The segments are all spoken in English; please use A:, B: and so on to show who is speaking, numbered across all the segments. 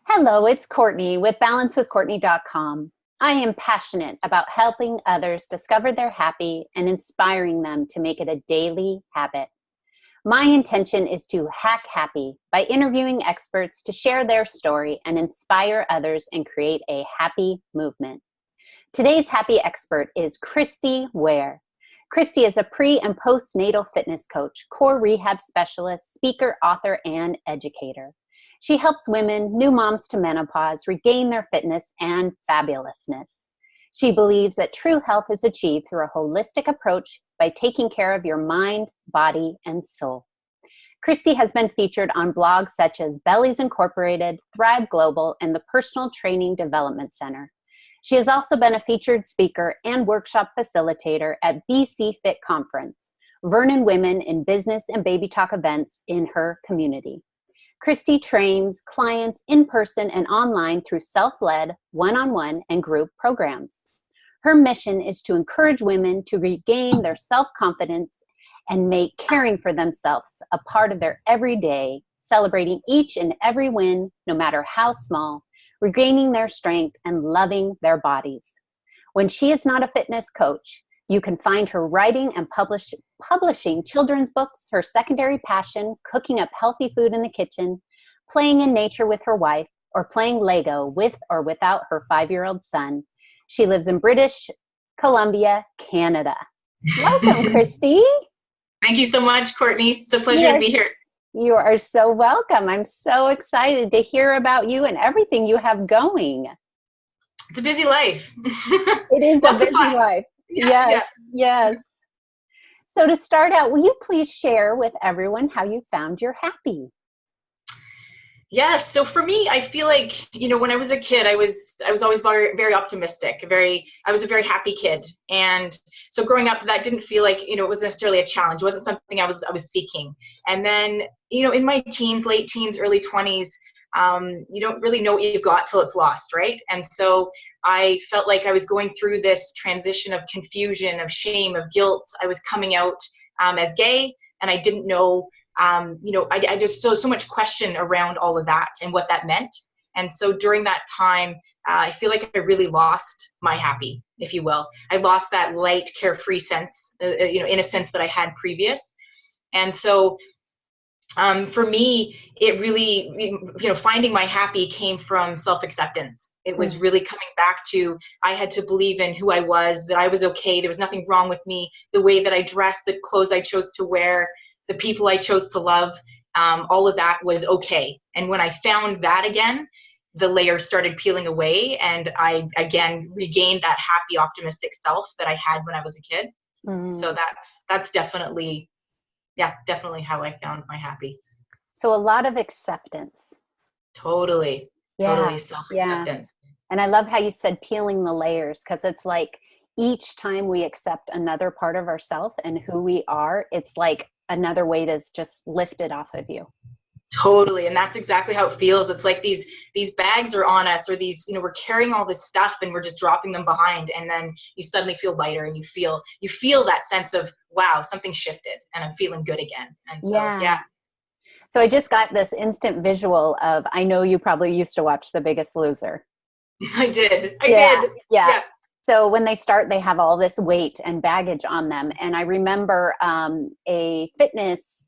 A: Hello, it's Courtney with balancewithcourtney.com. I am passionate about helping others discover their happy and inspiring them to make it a daily habit. My intention is to hack happy by interviewing experts to share their story and inspire others and create a happy movement. Today's happy expert is Kristy Ware. Kristy is a pre- and postnatal fitness coach, core rehab specialist, speaker, author, and educator. She helps women, new moms to menopause, regain their fitness and fabulousness. She believes that true health is achieved through a holistic approach by taking care of your mind, body, and soul. Kristy has been featured on blogs such as Bellies Inc, Thrive Global, and the Personal Training Development Center. She has also been a featured speaker and workshop facilitator at BCFit Conference, Vernon Women in Business and Baby Talk events in her community. Kristy trains clients in person and online through self-led, one-on-one, and group programs. Her mission is to encourage women to regain their self-confidence and make caring for themselves a part of their everyday, celebrating each and every win, no matter how small, regaining their strength and loving their bodies. When she is not a fitness coach, you can find her writing and publishing children's books, her secondary passion, cooking up healthy food in the kitchen, playing in nature with her wife, or playing Lego with or without her 5-year-old son. She lives in British Columbia, Canada. Welcome, Kristy.
B: Thank you so much, Courtney. It's a pleasure to be here.
A: You are so welcome. I'm so excited to hear about you and everything you have going.
B: It's a busy life.
A: It is a busy life. Yes. So to start out, will you please share with everyone how you found your happy?
B: Yes. So for me, I feel like, when I was a kid, I was always very, very optimistic. I was a very happy kid. And so growing up, that didn't feel like, it was necessarily a challenge. It wasn't something I was seeking. And then, in my teens, late teens, early 20s, you don't really know what you've got till it's lost, right? And so I felt like I was going through this transition of confusion, of shame, of guilt. I was coming out as gay, and I didn't know, I just so much question around all of that and what that meant. And so during that time, I feel like I really lost my happy, if you will. I lost that light, carefree sense, in a sense that I had previous. And so for me, it really, finding my happy came from self-acceptance. It was really coming back to, I had to believe in who I was, that I was okay. There was nothing wrong with me. The way that I dressed, the clothes I chose to wear, the people I chose to love, all of that was okay. And when I found that again, the layers started peeling away, and I, again, regained that happy, optimistic self that I had when I was a kid. So that's definitely how I found my happy.
A: So a lot of acceptance.
B: Totally self-acceptance.
A: And I love how you said peeling the layers, because it's like each time we accept another part of ourselves and who we are, it's like another weight is just lifted off of you.
B: Totally. And that's exactly how it feels. It's like these bags are on us, or these, we're carrying all this stuff and we're just dropping them behind. And then you suddenly feel lighter, and you feel that sense of, wow, something shifted and I'm feeling good again. And so, yeah.
A: So I just got this instant visual of, I know you probably used to watch The Biggest Loser.
B: I did. Yeah.
A: So when they start, they have all this weight and baggage on them. And I remember a fitness,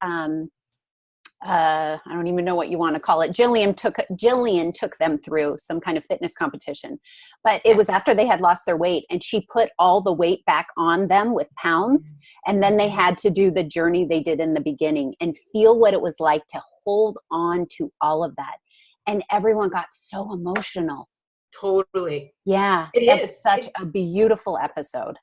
A: I don't even know what you want to call it. Jillian took them through some kind of fitness competition, but it was after they had lost their weight, and she put all the weight back on them with pounds. And then they had to do the journey they did in the beginning and feel what it was like to hold on to all of that. And everyone got so emotional.
B: Totally.
A: Yeah. It's such a beautiful episode.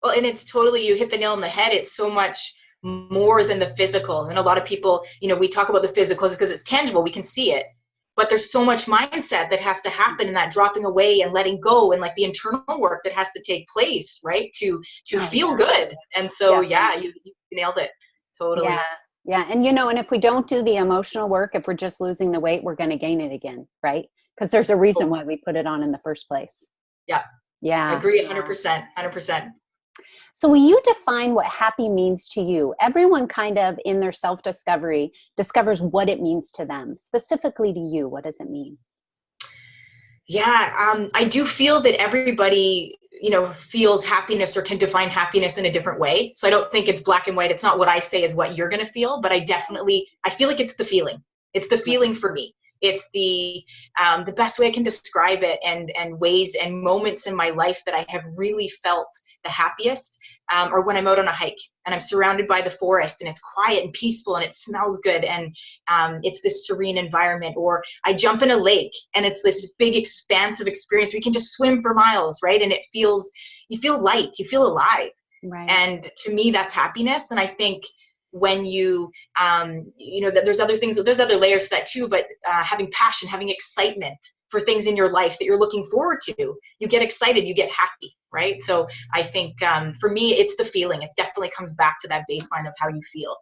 B: Well, and it's totally, you hit the nail on the head. It's so much more than the physical. And a lot of people, we talk about the physical because it's tangible, we can see it, but there's so much mindset that has to happen in that dropping away and letting go, and like the internal work that has to take place, right, to feel good. And so you nailed it. Totally.
A: Yeah. And and if we don't do the emotional work, if we're just losing the weight, we're going to gain it again, right? Because there's a reason why we put it on in the first place.
B: Yeah. I agree 100%.
A: So will you define what happy means to you? Everyone kind of in their self-discovery discovers what it means to them. Specifically to you, what does it mean?
B: Yeah, I do feel that everybody, feels happiness or can define happiness in a different way. So I don't think it's black and white. It's not what I say is what you're going to feel, but I feel like it's the feeling. It's the feeling for me. It's the best way I can describe it, and ways and moments in my life that I have really felt the happiest, or when I'm out on a hike and I'm surrounded by the forest and it's quiet and peaceful and it smells good, and it's this serene environment. Or I jump in a lake and it's this big expansive experience where you can just swim for miles, right? And you feel light, you feel alive.
A: Right.
B: And to me, that's happiness. And I think when you, that there's other things, there's other layers to that too, but having passion, having excitement for things in your life that you're looking forward to, you get excited, you get happy, right? So I think for me, it's the feeling. It definitely comes back to that baseline of how you feel.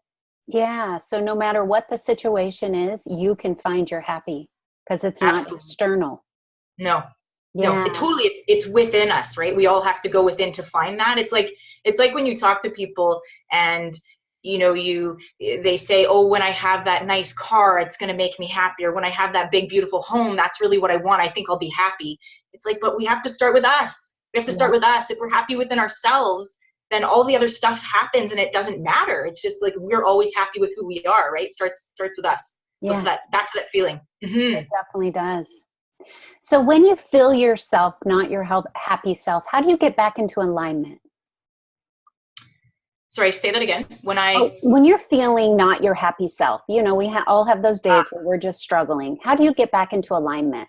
A: Yeah. So no matter what the situation is, you can find your happy because it's not
B: Absolutely.
A: external.
B: No.
A: Yeah.
B: No, it's within us, right? We all have to go within to find that. It's like when you talk to people and they say, oh, when I have that nice car, it's going to make me happy. Or when I have that big, beautiful home, that's really what I want. I think I'll be happy. It's like, but we have to start with us. We have to start with us. If we're happy within ourselves, then all the other stuff happens and it doesn't matter. It's just like, we're always happy with who we are, right? Starts with us. So
A: Yes.
B: back to that feeling. Mm-hmm.
A: It definitely does. So when you feel yourself, not your happy self, how do you get back into alignment?
B: Sorry, say that again.
A: When you're feeling not your happy self, we all have those days where we're just struggling. How do you get back into alignment?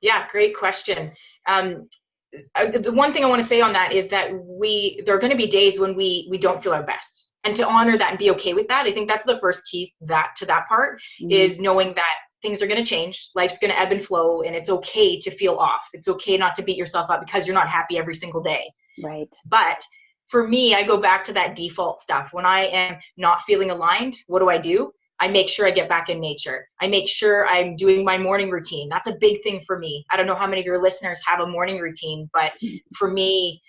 B: Yeah, great question. The one thing I want to say on that is that there are going to be days when we don't feel our best, and to honor that and be okay with that. I think that's the first key to that part, is knowing that things are going to change. Life's going to ebb and flow, and it's okay to feel off. It's okay not to beat yourself up because you're not happy every single day.
A: Right.
B: But for me, I go back to that default stuff. When I am not feeling aligned, what do? I make sure I get back in nature. I make sure I'm doing my morning routine. That's a big thing for me. I don't know how many of your listeners have a morning routine, but for me,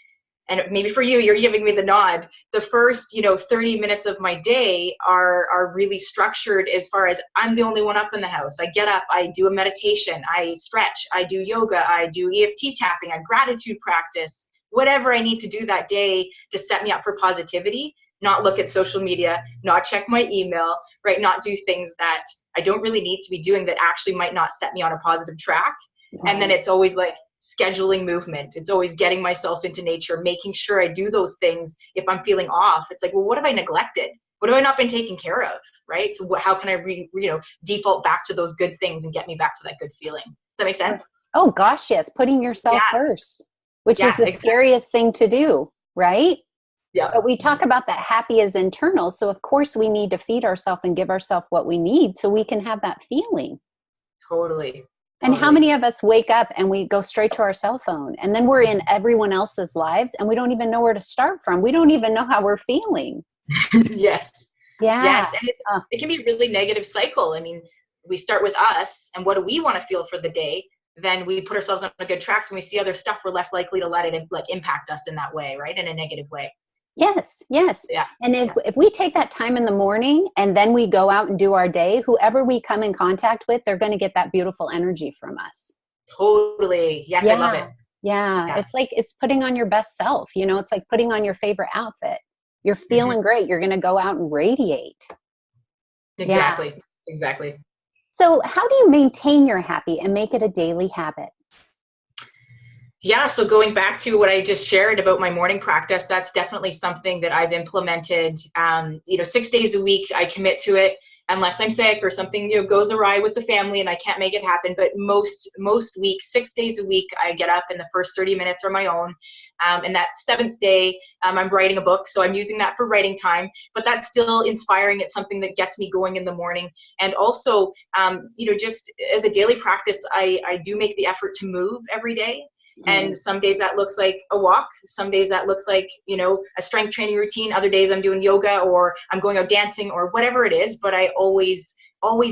B: and maybe for you, you're giving me the nod. The first, 30 minutes of my day are really structured as far as I'm the only one up in the house. I get up, I do a meditation, I stretch, I do yoga, I do EFT tapping, I gratitude practice, whatever I need to do that day to set me up for positivity. Not look at social media, not check my email, right? Not do things that I don't really need to be doing that actually might not set me on a positive track. Right. And then it's always like scheduling movement. It's always getting myself into nature, making sure I do those things. If I'm feeling off, it's like, well, what have I neglected? What have I not been taking care of, right? So how can I default back to those good things and get me back to that good feeling? Does that make sense?
A: Oh gosh, yes. Putting yourself first, which is the scariest thing to do, right?
B: Yeah.
A: But we talk about that happy is internal. So of course we need to feed ourselves and give ourselves what we need so we can have that feeling.
B: Totally.
A: And how many of us wake up and we go straight to our cell phone and then we're in everyone else's lives and we don't even know where to start from. We don't even know how we're feeling.
B: Yes.
A: Yeah.
B: Yes. And it can be a really negative cycle. I mean, we start with us and what do we want to feel for the day? Then we put ourselves on a good track. So when we see other stuff, we're less likely to let it impact us in that way, right? In a negative way.
A: Yes. Yes.
B: Yeah.
A: And if we take that time in the morning and then we go out and do our day, whoever we come in contact with, they're going to get that beautiful energy from us.
B: Totally. Yes. Yeah. I love it.
A: Yeah. It's like, it's putting on your best self. It's like putting on your favorite outfit. You're feeling great. You're going to go out and radiate.
B: Exactly.
A: Yeah.
B: Exactly.
A: So how do you maintain your happy and make it a daily habit?
B: Yeah, so going back to what I just shared about my morning practice, that's definitely something that I've implemented. 6 days a week, I commit to it unless I'm sick or something goes awry with the family and I can't make it happen. But most weeks, 6 days a week, I get up and the first 30 minutes are my own. And that seventh day, I'm writing a book, so I'm using that for writing time. But that's still inspiring. It's something that gets me going in the morning. And also, just as a daily practice, I do make the effort to move every day. And some days that looks like a walk. Some days that looks like, a strength training routine. Other days I'm doing yoga or I'm going out dancing or whatever it is. But I always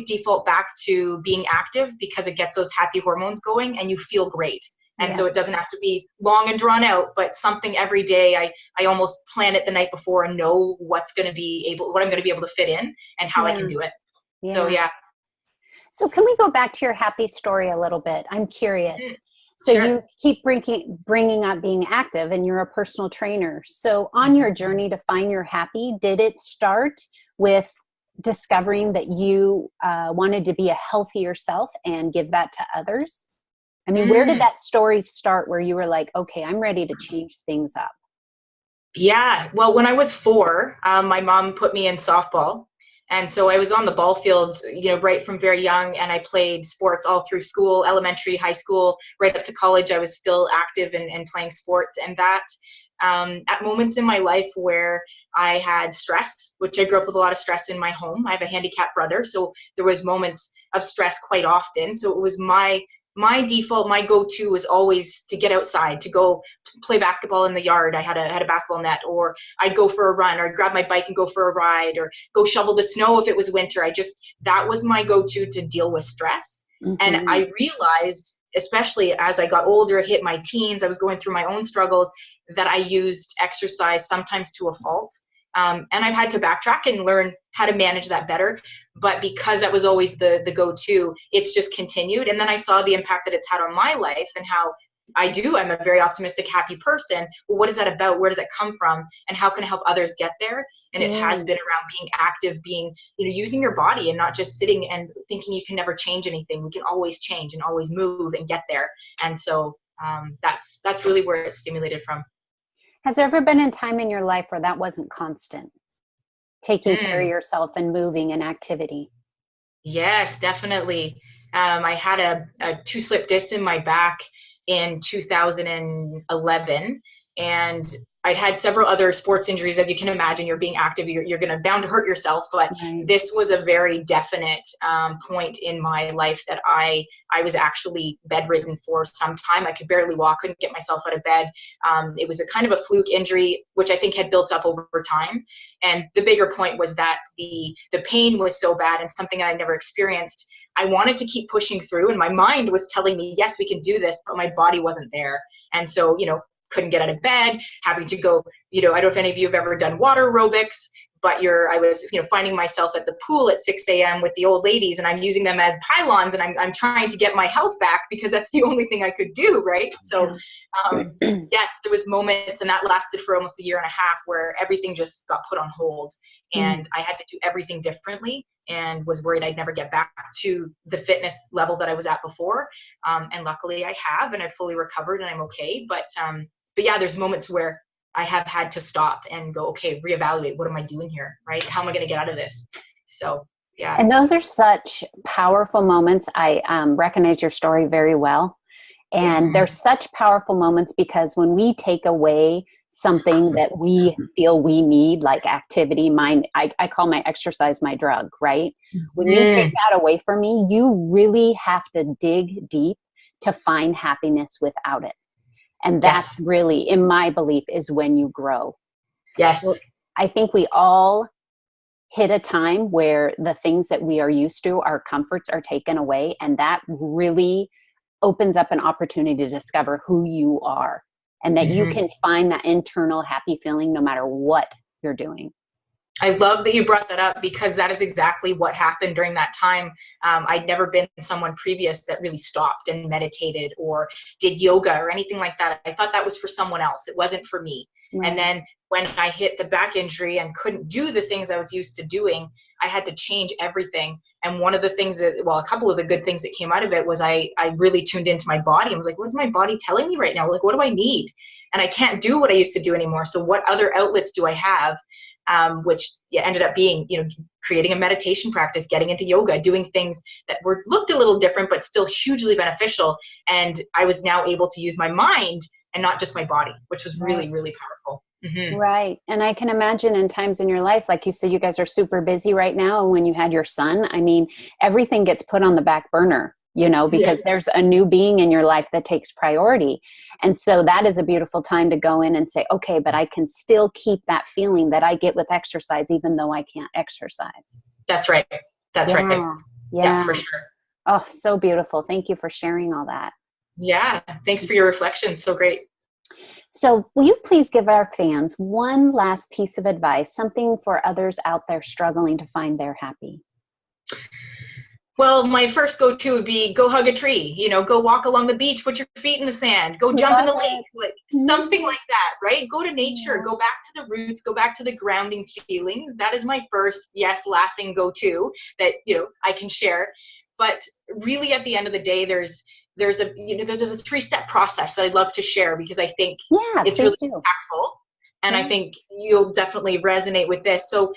B: default back to being active because it gets those happy hormones going and you feel great. And so it doesn't have to be long and drawn out, but something every day. I almost plan it the night before and know what I'm going to be able to fit in and how I can do it. So, yeah.
A: So can we go back to your happy story a little bit? I'm curious. So
B: Sure.
A: you keep bringing up being active, and you're a personal trainer. So on your journey to find your happy, did it start with discovering that you wanted to be a healthier self and give that to others? I mean, where did that story start where you were like, okay, I'm ready to change things up?
B: Yeah. Well, when I was 4, my mom put me in softball. And so I was on the ball field, right from very young, and I played sports all through school, elementary, high school, right up to college. I was still active and playing sports. And that at moments in my life where I had stress, which I grew up with a lot of stress in my home. I have a handicapped brother, so there was moments of stress quite often. So it was my default, my go-to was always to get outside, to go play basketball in the yard. I had a basketball net, or I'd go for a run, or I'd grab my bike and go for a ride, or go shovel the snow if it was winter. That was my go-to to deal with stress. And I realized, especially as I got older, hit my teens, I was going through my own struggles, that I used exercise sometimes to a fault. And I've had to backtrack and learn how to manage that better. But because that was always the go-to, it's just continued. And then I saw the impact that it's had on my life and how I'm a very optimistic, happy person. Well, what is that about? Where does that come from? And how can I help others get there? And it has been around being active, using your body and not just sitting and thinking you can never change anything. We can always change and always move and get there. And so that's really where it's stimulated from.
A: Has there ever been a time in your life where that wasn't constant? Taking care of yourself and moving and activity?
B: Yes, definitely. I had a 2 slip disc in my back in 2011, and I'd had several other sports injuries. As you can imagine, you're being active, you're going to bound to hurt yourself. But this was a very definite point in my life that I was actually bedridden for some time. I could barely walk, couldn't get myself out of bed. It was a kind of a fluke injury, which I think had built up over time. And the bigger point was that the pain was so bad, and something I never experienced. I wanted to keep pushing through, and my mind was telling me, yes, we can do this, but my body wasn't there. And so, couldn't get out of bed, having to go, I don't know if any of you have ever done water aerobics, but I was, finding myself at the pool at 6 a.m. with the old ladies, and I'm using them as pylons, and I'm trying to get my health back because that's the only thing I could do, right? So, yes, there was moments, and that lasted for almost a year and a half, where everything just got put on hold, and I had to do everything differently, and was worried I'd never get back to the fitness level that I was at before. And luckily I have, and I've fully recovered, and I'm okay. But yeah, there's moments where I have had to stop and go, okay, reevaluate. What am I doing here? Right? How am I going to get out of this? So, yeah.
A: And those are such powerful moments. I recognize your story very well. And they're such powerful moments because when we take away something that we feel we need, like activity, I call my exercise my drug, right? When you take that away from me, you really have to dig deep to find happiness without it. And that's really, in my belief, is when you grow.
B: Yes.
A: So I think we all hit a time where the things that we are used to, our comforts, are taken away. And that really opens up an opportunity to discover who you are, and that you can find that internal happy feeling no matter what you're doing.
B: I love that you brought that up, because that is exactly what happened during that time. I'd never been someone previous that really stopped and meditated or did yoga or anything like that. I thought that was for someone else. It wasn't for me. Right. And then when I hit the back injury and couldn't do the things I was used to doing, I had to change everything. And one of the things a couple of the good things that came out of it was I really tuned into my body. I was like, what's my body telling me right now? Like, what do I need? And I can't do what I used to do anymore. So what other outlets do I have? Which ended up being, creating a meditation practice, getting into yoga, doing things that looked a little different, but still hugely beneficial. And I was now able to use my mind and not just my body, which was really, really powerful.
A: Right. And I can imagine in times in your life, like you said, you guys are super busy right now. And when you had your son, I mean, everything gets put on the back burner, because there's a new being in your life that takes priority. And so that is a beautiful time to go in and say, okay, but I can still keep that feeling that I get with exercise, even though I can't exercise.
B: That's right. That's right. Yeah, for sure.
A: Oh, so beautiful. Thank you for sharing all that.
B: Yeah. Thanks for your reflections. So great.
A: So will you please give our fans one last piece of advice, something for others out there struggling to find their happy?
B: Well, my first go-to would be go hug a tree, go walk along the beach, put your feet in the sand, go jump in the lake, like something like that, right? Go to nature, go back to the roots, go back to the grounding feelings. That is my first, yes, laughing go-to that, I can share. But really at the end of the day, there's a 3-step process that I'd love to share because I think it's really impactful. And I think you'll definitely resonate with this. So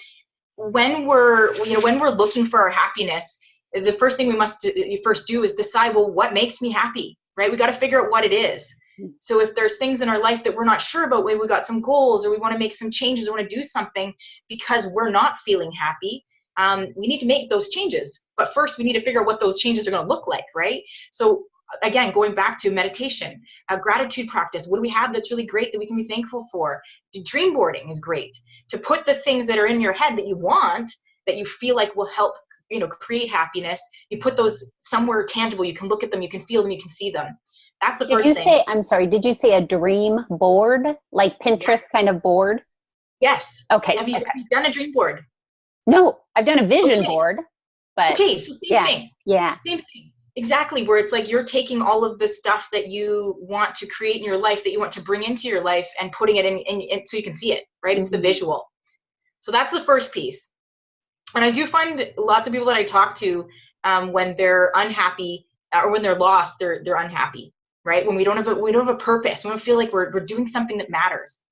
B: when we're looking for our happiness, the first thing we must do is decide, well, what makes me happy, right? We got to figure out what it is. So if there's things in our life that we're not sure about, maybe we got some goals or we want to make some changes or want to do something because we're not feeling happy, we need to make those changes. But first we need to figure out what those changes are going to look like, right? So again, going back to meditation, gratitude practice, what do we have that's really great that we can be thankful for? Dream boarding is great. To put the things that are in your head that you want, that you feel like will help create happiness, you put those somewhere tangible. You can look at them, you can feel them, you can see them. That's the first thing. I'm sorry,
A: did you say a dream board? Like Pinterest kind of board?
B: Yes.
A: Okay.
B: Have you done a dream board?
A: No, I've done a vision board. But
B: okay, so same thing.
A: Yeah.
B: Same thing. Exactly, where it's like you're taking all of the stuff that you want to create in your life, that you want to bring into your life and putting it in so you can see it, right? It's the visual. So that's the first piece. And I do find lots of people that I talk to, when they're unhappy or when they're lost, they're unhappy, right? When we don't have a purpose, we don't feel like we're doing something that matters.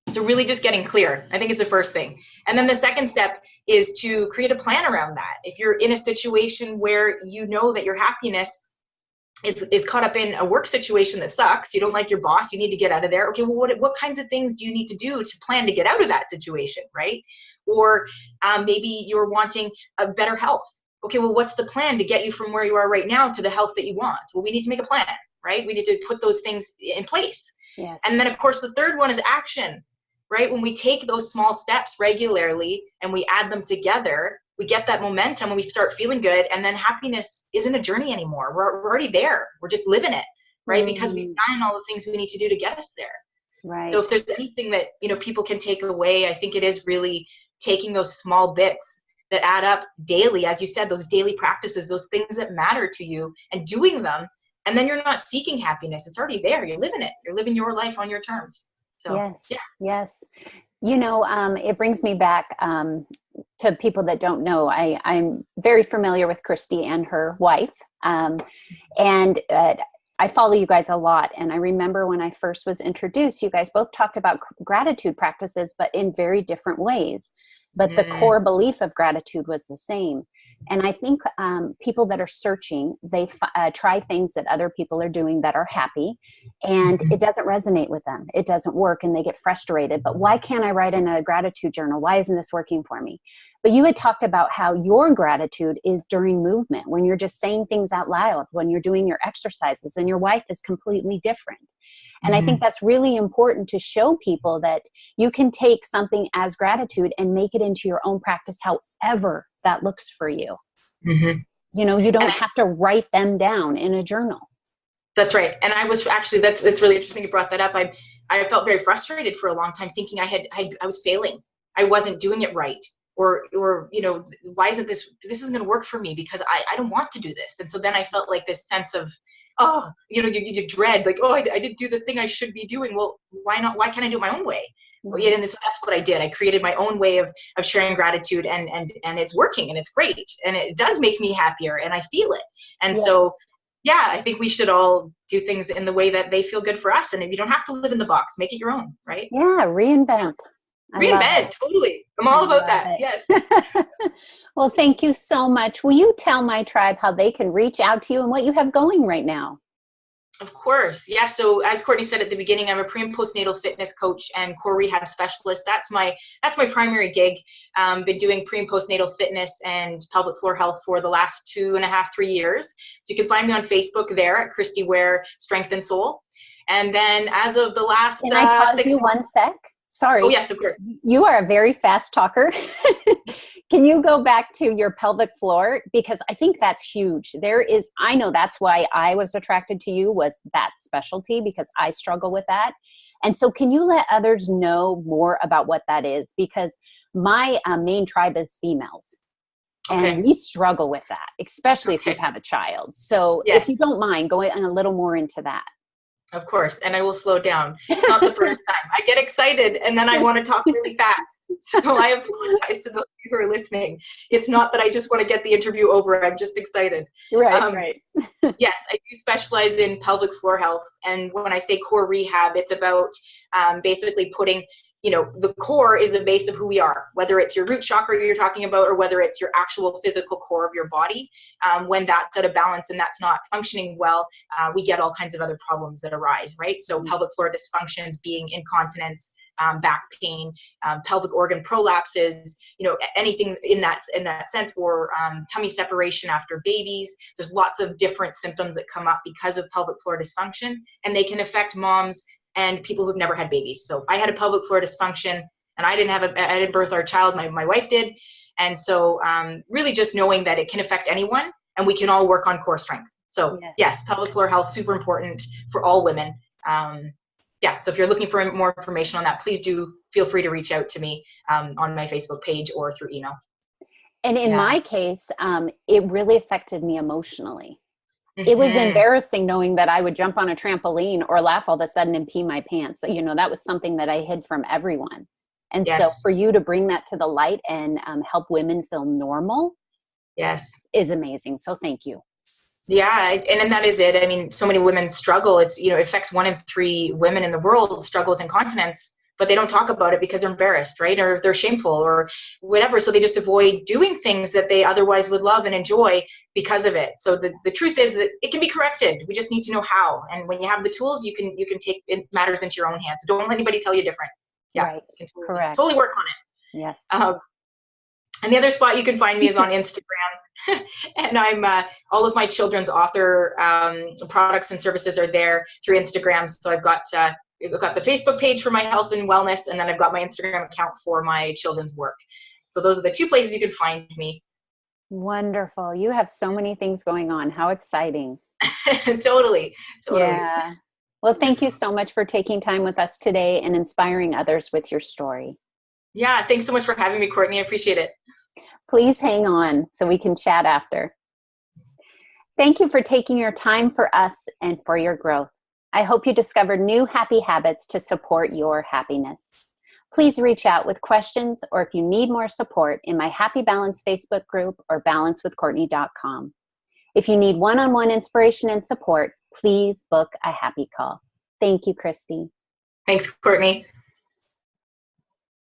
B: So really just getting clear, I think is the first thing. And then the second step is to create a plan around that. If you're in a situation where you know that your happiness is caught up in a work situation that sucks, you don't like your boss, you need to get out of there. Okay, well, what kinds of things do you need to do to plan to get out of that situation, right? Or maybe you're wanting a better health. Okay, well, what's the plan to get you from where you are right now to the health that you want? Well, we need to make a plan, right? We need to put those things in place.
A: Yes.
B: And then, of course, the third one is action, right? When we take those small steps regularly and we add them together, we get that momentum and we start feeling good. And then happiness isn't a journey anymore. We're already there. We're just living it, right? Because we've done all the things we need to do to get us there.
A: Right.
B: So if there's anything that, people can take away, I think it is really taking those small bits that add up daily, as you said, those daily practices, those things that matter to you, and doing them. And then you're not seeking happiness. It's already there. You're living it. You're living your life on your terms. So,
A: yes. It brings me back to people that don't know. I'm very familiar with Kristy and her wife. And I follow you guys a lot. And I remember when I first was introduced, you guys both talked about gratitude practices, but in very different ways. But the core belief of gratitude was the same. And I think people that are searching, they try things that other people are doing that are happy, and it doesn't resonate with them. It doesn't work, and they get frustrated. But why can't I write in a gratitude journal? Why isn't this working for me? But you had talked about how your gratitude is during movement, when you're just saying things out loud, when you're doing your exercises, and your wife is completely different. And I think that's really important to show people that you can take something as gratitude and make it into your own practice, however that looks for you. You don't have to write them down in a journal.
B: That's right. And I was actually, that's really interesting you brought that up. I felt very frustrated for a long time, thinking I was failing. I wasn't doing it right. Or why isn't this isn't going to work for me, because I don't want to do this. And so then I felt like this sense of, you dread, like, I didn't do the thing I should be doing. Well, why not? Why can't I do it my own way? Well, and that's what I did. I created my own way of sharing gratitude, and it's working, and it's great. And it does make me happier, and I feel it. And so, I think we should all do things in the way that they feel good for us. And if you don't have to live in the box, make it your own, right?
A: Yeah. Reinvent.
B: Reinvent. Totally. I'm all about that. Yes.
A: Well, thank you so much. Will you tell my tribe how they can reach out to you and what you have going right now?
B: Of course. Yeah. So as Courtney said at the beginning, I'm a pre and postnatal fitness coach and core rehab specialist. That's my primary gig. Been doing pre and postnatal fitness and pelvic floor health for the last 2.5, 3 years. So you can find me on Facebook there at Kristy Ware Strength and Soul. And then as of the last
A: Can I pause you 1 sec? Sorry.
B: Oh, yes, of course.
A: You are a very fast talker. Can you go back to your pelvic floor? Because I think that's huge. I know that's why I was attracted to you, was that specialty, because I struggle with that. And so can you let others know more about what that is? Because my main tribe is females. And we struggle with that, especially if you have a child. So if you don't mind, go a little more into that.
B: Of course. And I will slow down. It's not the first time. I get excited and then I want to talk really fast. So I apologize to those who are listening. It's not that I just want to get the interview over. I'm just excited.
A: Right.
B: Yes, I do specialize in pelvic floor health. And when I say core rehab, it's about basically putting, the core is the base of who we are, whether it's your root chakra you're talking about, or whether it's your actual physical core of your body. When that's out of balance and that's not functioning well, we get all kinds of other problems that arise, right? So pelvic floor dysfunctions being incontinence, back pain, pelvic organ prolapses, anything in that sense, or tummy separation after babies. There's lots of different symptoms that come up because of pelvic floor dysfunction, and they can affect moms and people who've never had babies. So I had a pelvic floor dysfunction, and I didn't birth our child. My wife did. And so really just knowing that it can affect anyone, and we can all work on core strength. So yes, pelvic floor health, super important for all women. So if you're looking for more information on that, please do feel free to reach out to me on my Facebook page or through email. And
A: in my case, it really affected me emotionally. It was embarrassing knowing that I would jump on a trampoline or laugh all of a sudden and pee my pants. That was something that I hid from everyone. And so for you to bring that to the light and help women feel normal is amazing. So thank you.
B: Yeah, and then that is it. I mean, so many women struggle. It affects 1 in 3 women in the world struggle with incontinence, but they don't talk about it because they're embarrassed, right? Or they're shameful or whatever. So they just avoid doing things that they otherwise would love and enjoy because of it. So the truth is that it can be corrected. We just need to know how. And when you have the tools, you can take matters into your own hands. So don't let anybody tell you different. Yeah,
A: right. Correct.
B: Totally work on it.
A: Yes.
B: And the other spot you can find me is on Instagram. And I'm all of my children's author products and services are there through Instagram. So I've got the Facebook page for my health and wellness, and then I've got my Instagram account for my children's work. So those are the 2 places you can find me.
A: Wonderful. You have so many things going on. How exciting.
B: Totally.
A: Yeah. Well, thank you so much for taking time with us today and inspiring others with your story.
B: Yeah. Thanks so much for having me, Courtney. I appreciate it.
A: Please hang on so we can chat after. Thank you for taking your time for us and for your growth. I hope you discovered new happy habits to support your happiness. Please reach out with questions or if you need more support in my Happy Balance Facebook group or balancewithcourtney.com. If you need one-on-one inspiration and support, please book a happy call. Thank you, Kristy.
B: Thanks, Courtney.